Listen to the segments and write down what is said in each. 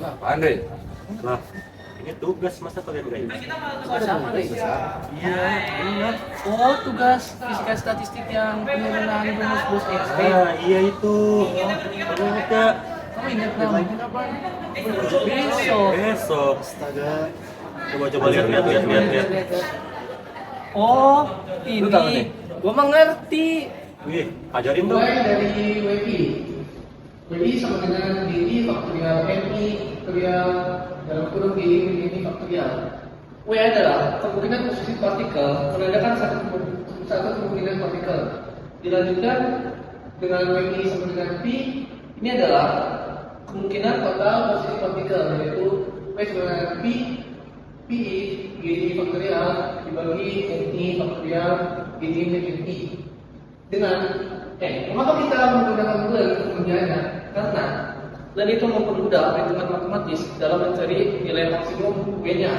Nah, Andre. Lah, ini tugas masa kalian gak ini? Tugas apa nih? Iya, benar. Oh, tugas fisika statistik yang penurunan rumus bos XP. Iya itu. Kamu inget gak? Kamu ingat namanya apa? Besok. Besok. Astaga. Coba lihat. Oh, Lu tahu nih? ini. Gua mengerti. Wih, ajarin dong. Mulai dari WP. WP sama dengan DI faktorial MI faktorial dalam kurung DI faktorial. W adalah kemungkinan posisi partikel menandakan satu kemungkinan partikel. Dilanjutkan dengan WP sama dengan P, ini adalah kemungkinan total posisi partikel, yaitu W sama dengan P, PI, GI faktorial dibagi NI faktorial GI min I. Dengan mengapa kita menggunakan bulan untuk menjadinya? Karena dan itu mempermudah perhitungan matematis dalam mencari nilai maksimum B-nya.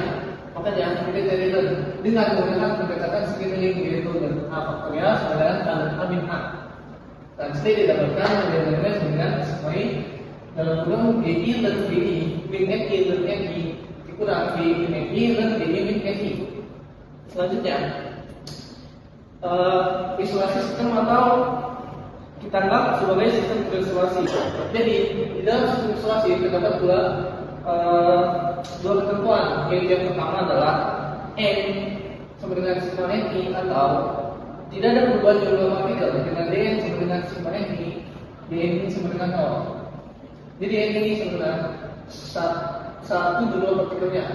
Makanya kita cari dengan menggunakan pendekatan scaling, yaitu dengan A faktorial sama dengan A min A. Dan setelah didapatkan dengan dengan sesuai dalam kurung DI dan DI min NI dan NI dikurang di min NI dan DI min NI. Selanjutnya isolasi sistem atau kita anggap sebagai sistem isolasi. Jadi di dalam sistem isolasi terdapat dua ketentuan. Yang pertama adalah N sama dengan sigma NI atau tidak ada perubahan jumlah partikel dengan Dn sama dengan sigma NI, Dn sama dengan 0. Jadi N ini sama dengan satu jumlah partikelnya.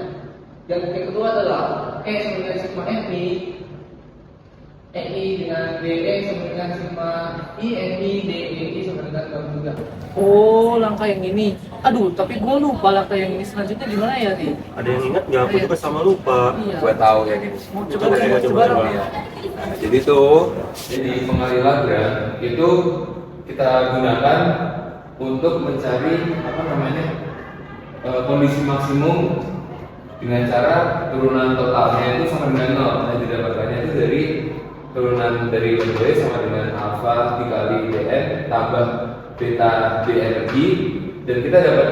Dan yang kedua adalah E sama dengan sigma NI, NI dengan DE sama dengan sigma I, NI, DE sama dengan 0 juga. Oh, langkah yang ini. Aduh, tapi gue lupa langkah yang ini selanjutnya gimana ya, Di? Ada yang ingat nggak? Aku juga sama lupa. Iya. Gua tahu yang ini. Coba dong. Ya. Nah, jadi pengalihan Lagrange itu kita gunakan untuk mencari kondisi maksimum dengan cara turunan totalnya itu sama dengan 0. Nah, didapatkannya itu dari turunan dari W sama dengan alpha dikali Dn tambah beta D energi, dan kita dapat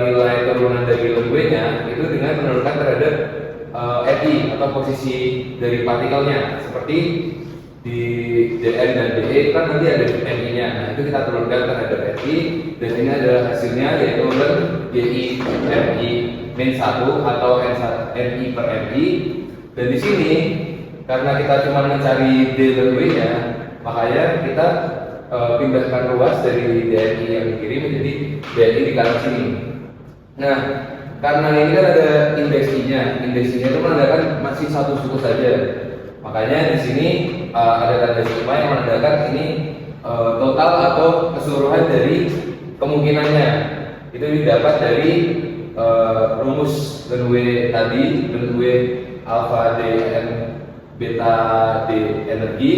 nilai turunan dari W-nya itu dengan menurunkan terhadap RI atau posisi dari partikelnya. Seperti di Dn dan DE kan nanti ada MI-nya. Nah, itu kita turunkan terhadap RI, dan ini adalah hasilnya, yaitu GI MI min 1 atau NI per MI. Dan di sini karena kita cuma mencari D dan W-nya, makanya kita pindahkan ruas dari DNI yang dikirim menjadi DNI di kanan sini. Nah, karena ini kan ada indeks I-nya, indeks I-nya itu menandakan masih satu suku saja. Makanya di sini ada tanda sigma yang menandakan ini total atau keseluruhan dari kemungkinannya. Itu didapat dari rumus dan W tadi, dan W alpha Dn beta D energi,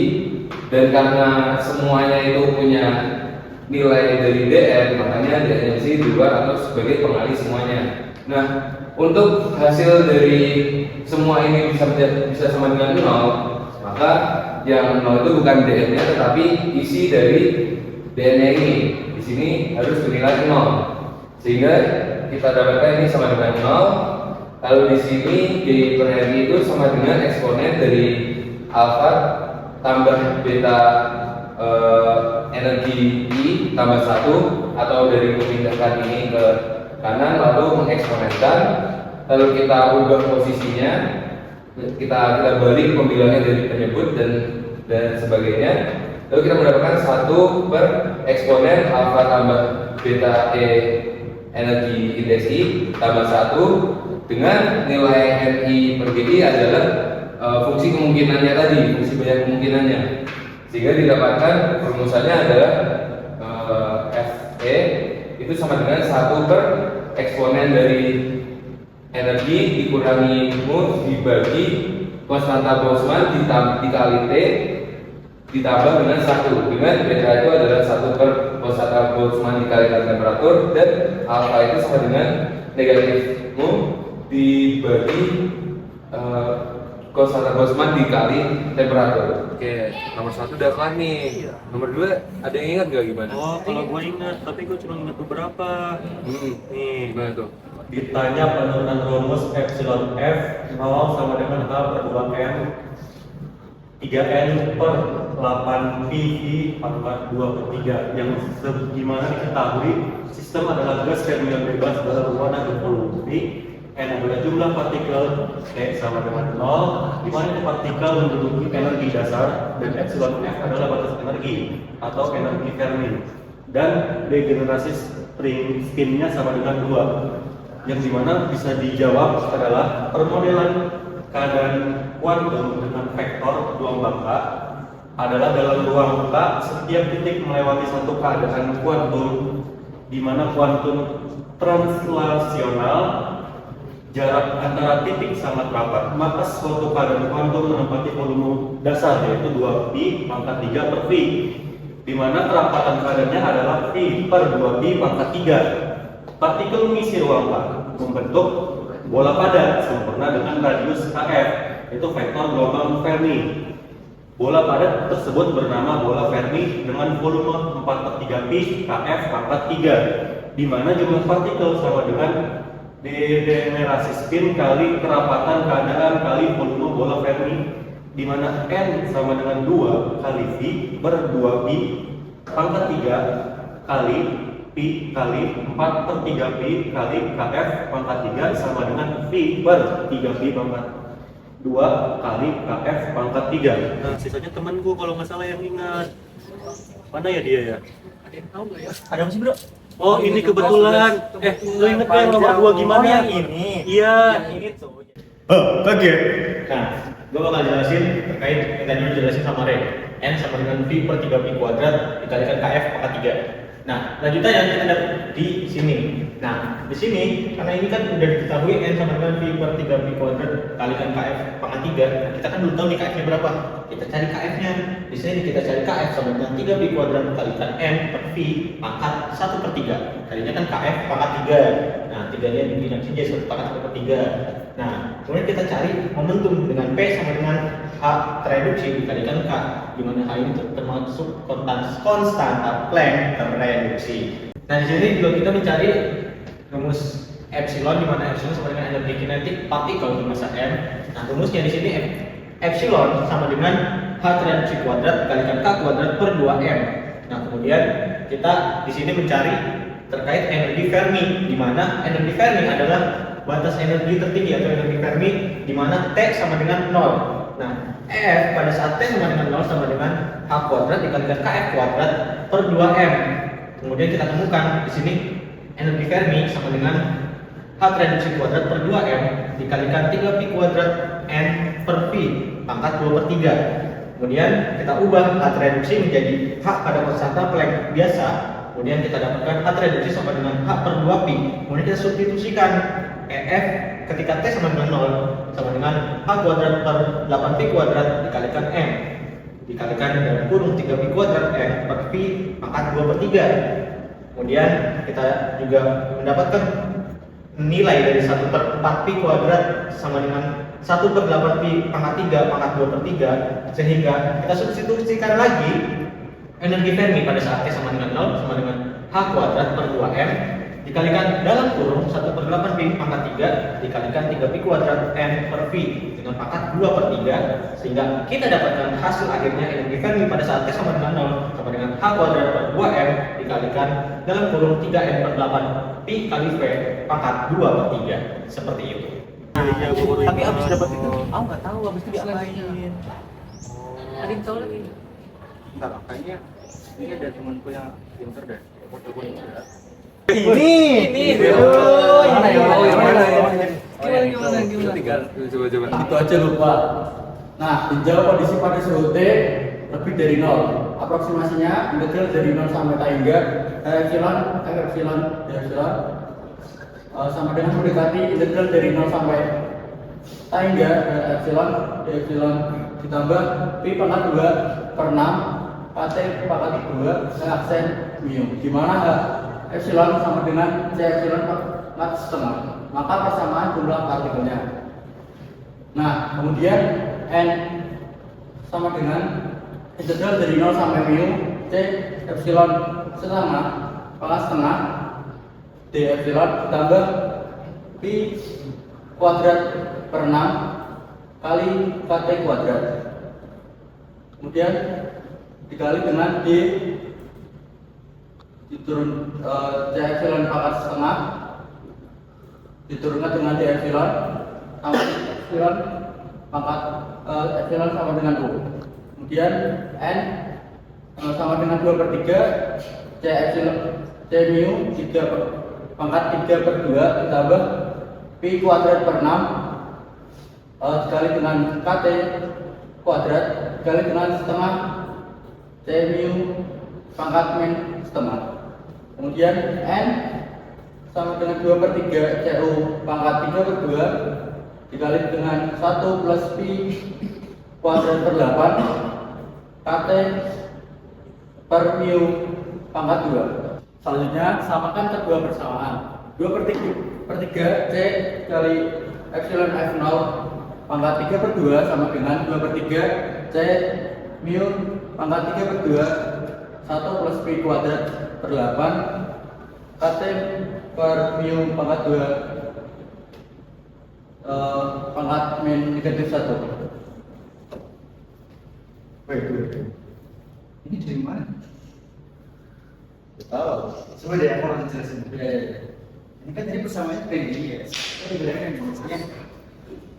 dan karena semuanya itu punya nilai dari Dn, makanya Dn sini di luar atau sebagai pengalih semuanya. Nah, untuk hasil dari semua ini bisa sama dengan 0, maka yang 0 itu bukan Dn-nya tetapi isi dari Dn-nya ini. Di sini harus bernilai 0, sehingga kita dapatkan ini sama dengan 0. Lalu di sini G per RI itu sama dengan eksponen dari alpha tambah beta energi I tambah 1, atau dari memindahkan ini ke kanan lalu mengeksponenkan, lalu kita ubah posisinya, kita balik pembilangan dari penyebut dan sebagainya, lalu kita mendapatkan 1 per eksponen alpha tambah beta energi indeks I tambah 1 dengan nilai NI per GI adalah fungsi kemungkinannya tadi, fungsi banyak kemungkinannya, sehingga didapatkan rumusannya adalah Fe itu sama dengan 1 per eksponen dari energi dikurangi mu dibagi konstanta Boltzmann dikali T ditambah dengan 1, dengan beta itu adalah 1 per konstanta Boltzmann dikali temperatur, dan alpha itu sama dengan negatif mu dibagi konstanta Boltzmann dikali temperatur. Oke, nomor 1 udah kelar nih. Nomor 2 ada yang ingat nggak gimana? Oh, kalau gue ingat, tapi gue cuma ingat beberapa. Nih, Gimana tuh? ditanya penurunan rumus epsilon F 0 sama dengan H per 2N 3N per 8 PV pangkat 2 per 3 yang sebagaimana diketahui sistem adalah gas fermion bebas dalam ruang dan volume N adalah jumlah partikel T sama dengan 0 di mana itu partikel menduduki energi dasar dan epsilon F adalah batas energi atau energi Fermi dan degenerasi spinnya sama dengan 2 yang dimana bisa dijawab adalah permodelan keadaan kuantum dengan vektor gelombang K adalah dalam ruang K setiap titik melewati satu keadaan kuantum di mana kuantum translasional jarak antara titik sangat rapat maka suatu keadaan kuantum menempati volume dasar yaitu 2pi pangkat 3 per pi di mana kerapatan keadaannya adalah pi per 2pi pangkat 3. Partikel mengisi ruang K membentuk bola padat sempurna dengan radius Kf, itu vektor gelombang Fermi. Bola padat tersebut bernama bola Fermi dengan volume 4/3pi Kf pangkat 3, di mana jumlah partikel sama dengan degenerasi spin kali kerapatan keadaan kali volume bola Fermi, di mana N sama dengan 2 kali V per 2pi pangkat 3 kali Pi kali 4/3pi kali Kf pangkat 3 sama dengan V per 3pi pangkat 2 kali Kf pangkat 3. nah sisanya temanku kalau nggak salah yang ingat. Mana ya dia ya? Ada yang tahu nggak ya? Ada apa sih bro? Oh ini kebetulan. Lu inget gak yang nomor 2 gimana? Oh, yang ini. Iya. Yang ini tuh. Oh, kaget. Nah, gue bakal jelasin terkait yang tadi lu jelasin sama Ray. N sama dengan V per 3pi kuadrat dikalikan Kf pangkat 3. Nah, lanjutannya kita ada di sini. Nah, di sini karena ini kan udah diketahui N sama dengan V per 3pi kuadrat kalikan Kf pangkat 3. Nah, kita kan belum tahu nih Kf-nya berapa. Kita cari Kf-nya. Di sini kita cari Kf sama dengan 3pi kuadrat kalikan N per V pangkat 1/3. Tadinya kan Kf pangkat 3. Nah, 3-nya dibilang saja 1 pangkat 1/3. Nah, kemudian kita cari momentum dengan P sama dengan H tereduksi dikalikan K, di mana H ini termasuk konstanta Planck tereduksi. Nah, di sini juga kita mencari rumus epsilon, di mana epsilon sama dengan energi kinetik partikel di masa M. Nah, rumusnya di sini epsilon sama dengan H tereduksi kuadrat dikalikan K kuadrat per 2M. Nah, kemudian kita di sini mencari terkait energi Fermi, di mana energi Fermi adalah batas energi tertinggi atau energi Fermi di mana T sama dengan 0. Nah, F pada saat T sama dengan 0 sama dengan H kuadrat dikalikan Kf kuadrat per 2M. Kemudian kita temukan di sini energi Fermi sama dengan H tereduksi kuadrat per 2M dikalikan 3pi kuadrat N per V pangkat 2/3. Kemudian kita ubah H tereduksi menjadi H pada konstanta Planck biasa. Kemudian kita dapatkan H tereduksi sama dengan H per 2pi. Kemudian kita substitusikan EF ketika T sama dengan 0 sama dengan H kuadrat per 8pi kuadrat dikalikan M dikalikan dalam kurung 3pi kuadrat M per V pangkat 2/3. Kemudian kita juga mendapatkan nilai dari 1/4pi kuadrat sama dengan 1/8pi pangkat 3 pangkat 2/3, sehingga kita substitusikan lagi energi Fermi pada saat T sama dengan 0 sama dengan H kuadrat per 2M dikalikan dalam kurung 1/8pi pangkat 3 dikalikan 3pi kuadrat N per V dengan pangkat 2/3, sehingga kita dapatkan hasil akhirnya energi Fermi pada saat T sama dengan 0 sama dengan H kuadrat per 2M dikalikan dalam kurung 3N per 8pi kali V pangkat 2/3. Seperti itu. Iya, gua baru Tapi ingat. abis dapat itu, aku nggak tahu abis itu diapain. Ada yang tahu lagi? Enggak, kayaknya ini ada temanku yang pinter deh. Fotoku ini. Ini. Oh, Mana ya? ini. Oh, yang mana ya? Itu tinggal coba. Itu aja lupa. Nah, tinjau kondisi pada suhu T lebih dari 0. Aproksimasinya integral dari 0 sampai T hingga epsilon sama dengan mendekati integral dari 0 sampai T hingga epsilon ditambah pi pangkat 2 per 6 Kt pangkat 2 aksen mu, di mana epsilon sama dengan C epsilon pangkat setengah, maka persamaan jumlah partikelnya. Nah, kemudian N sama dengan integral dari 0 sampai mu C epsilon setengah pangkat setengah D epsilon ditambah pi kuadrat per 6 kali kt kuadrat, kemudian dikali dengan D diturun C epsilon pangkat setengah diturunkan dengan D epsilon sama epsilon pangkat epsilon sama dengan U, kemudian N sama dengan 2/3 C epsilon C mu 3 pangkat 3/2 ditambah pi kuadrat per 6 dikali dengan kt kuadrat dikali dengan setengah C mu pangkat min setengah, kemudian N sama dengan 2/3 CU pangkat 3/2 dikali dengan 1 plus pi kuadrat per 8 kt per mu pangkat 2. Selanjutnya samakan kedua persamaan. 2/3 C kali epsilon F0 pangkat 3/2 sama dengan 2/3 C mu pangkat 3/2 1 plus pi kuadrat per 8 kt per mu pangkat 2 pangkat min negatif 1. Wait. Ini dari mana? Tahu. Coba deh aku langsung jelasin. Ini kan tadi persamaannya kayak gini ya. Ini bedanya yang jelasnya.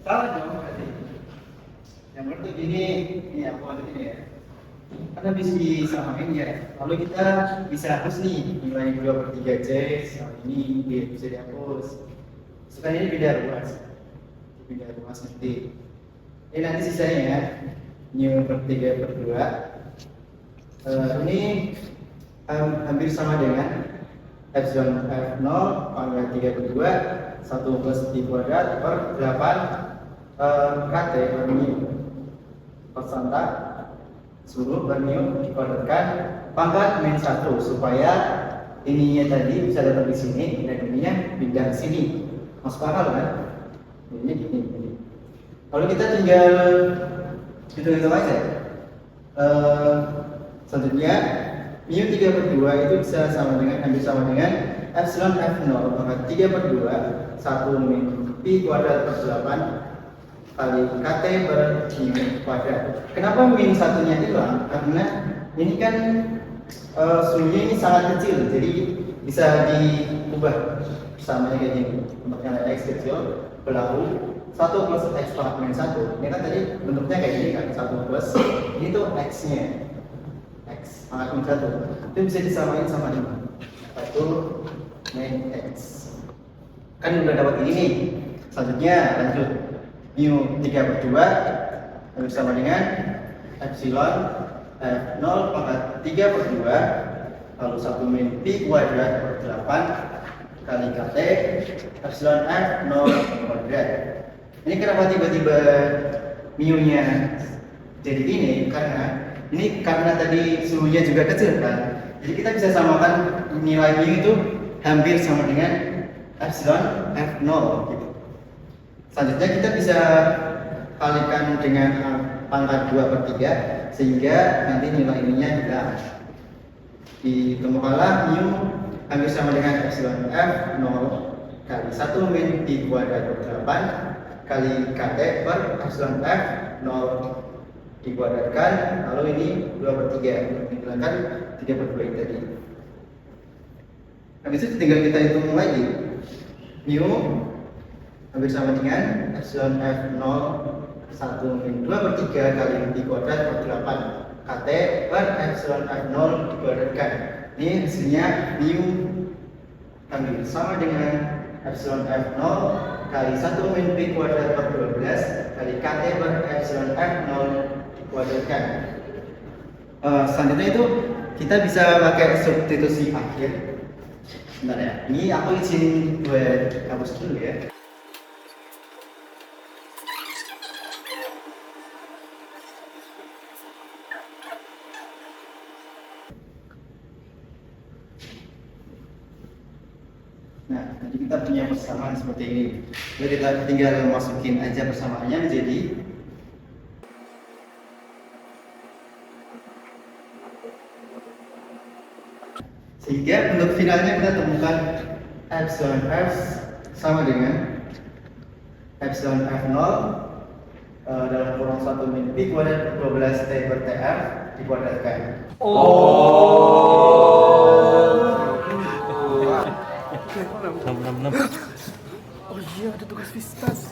Salah dong berarti. Yang benar tuh gini, ini aku ambil ini ya. Kan habis disamain ya. Lalu kita bisa hapus nih nilai 2/3 C sama ini bisa dihapus. Sekarang ini beda ruas nanti. Ini nanti sisanya ya. Mu per 3/2. Ini hampir sama dengan epsilon F0 pangkat 3/2 1 plus pi kuadrat per 8 kt per mu persanta seluruh per mu dikuadratkan pangkat min 1 supaya ininya tadi bisa datang di sini dan ininya pindah ke sini. Masuk akal kan? Ini gini. Kalau kita tinggal hitung-hitung aja. Selanjutnya mu 3/2 itu bisa hampir sama dengan epsilon F0 pangkat 3/2 1 min pi kuadrat per 8 kali kt per mu kuadrat. Kenapa min satunya hilang? Karena ini kan suhunya ini sangat kecil, jadi bisa diubah samanya kayak gini. Untuk yang x kecil berlaku 1 plus x pangkat min 1. Ini kan tadi bentuknya kayak gini kan, 1 plus ini tuh x-nya. X pangkat min 1 itu bisa disamain sama ini, yaitu min x. Kan udah dapat ini nih. Selanjutnya lanjut mu 3/2 harus sama dengan epsilon F0 pangkat 3/2 lalu 1 min pi kuadrat per 8 kali kt epsilon F0 kuadrat. Ini kenapa tiba-tiba mu-nya jadi ini? Karena tadi suhunya juga kecil kan. Jadi kita bisa samakan nilai mu itu hampir sama dengan epsilon F0 gitu. Selanjutnya kita bisa kalikan dengan pangkat 2/3 sehingga nanti nilai ininya hilang. Ditemukanlah mu hampir sama dengan epsilon F0 kali 1 min pi kuadrat per 8 kali kt per epsilon F0 dikuadratkan, lalu ini 2/3 dihilangkan 3/2 ini tadi. Habis itu tinggal kita hitung lagi. Mu hampir sama dengan epsilon F0 1 min 2/3 kali pi kuadrat per 8 kt per epsilon F0 dikuadratkan. Ini hasilnya mu hampir sama dengan epsilon F0 kali 1 min pi kuadrat per 12 kali kt per epsilon F0 dikuadratkan. Selanjutnya itu kita bisa pakai substitusi akhir. Bentar ya, ini aku izin buat hapus dulu ya. Nah, jadi kita punya persamaan seperti ini. Jadi kita tinggal masukin aja persamaannya menjadi Sehingga bentuk finalnya kita temukan epsilon F sama dengan epsilon F0 dalam kurung 1 min pi kuadrat per 12 T per TF dikuadratkan. Enam. Oh iya, ada tugas vistas.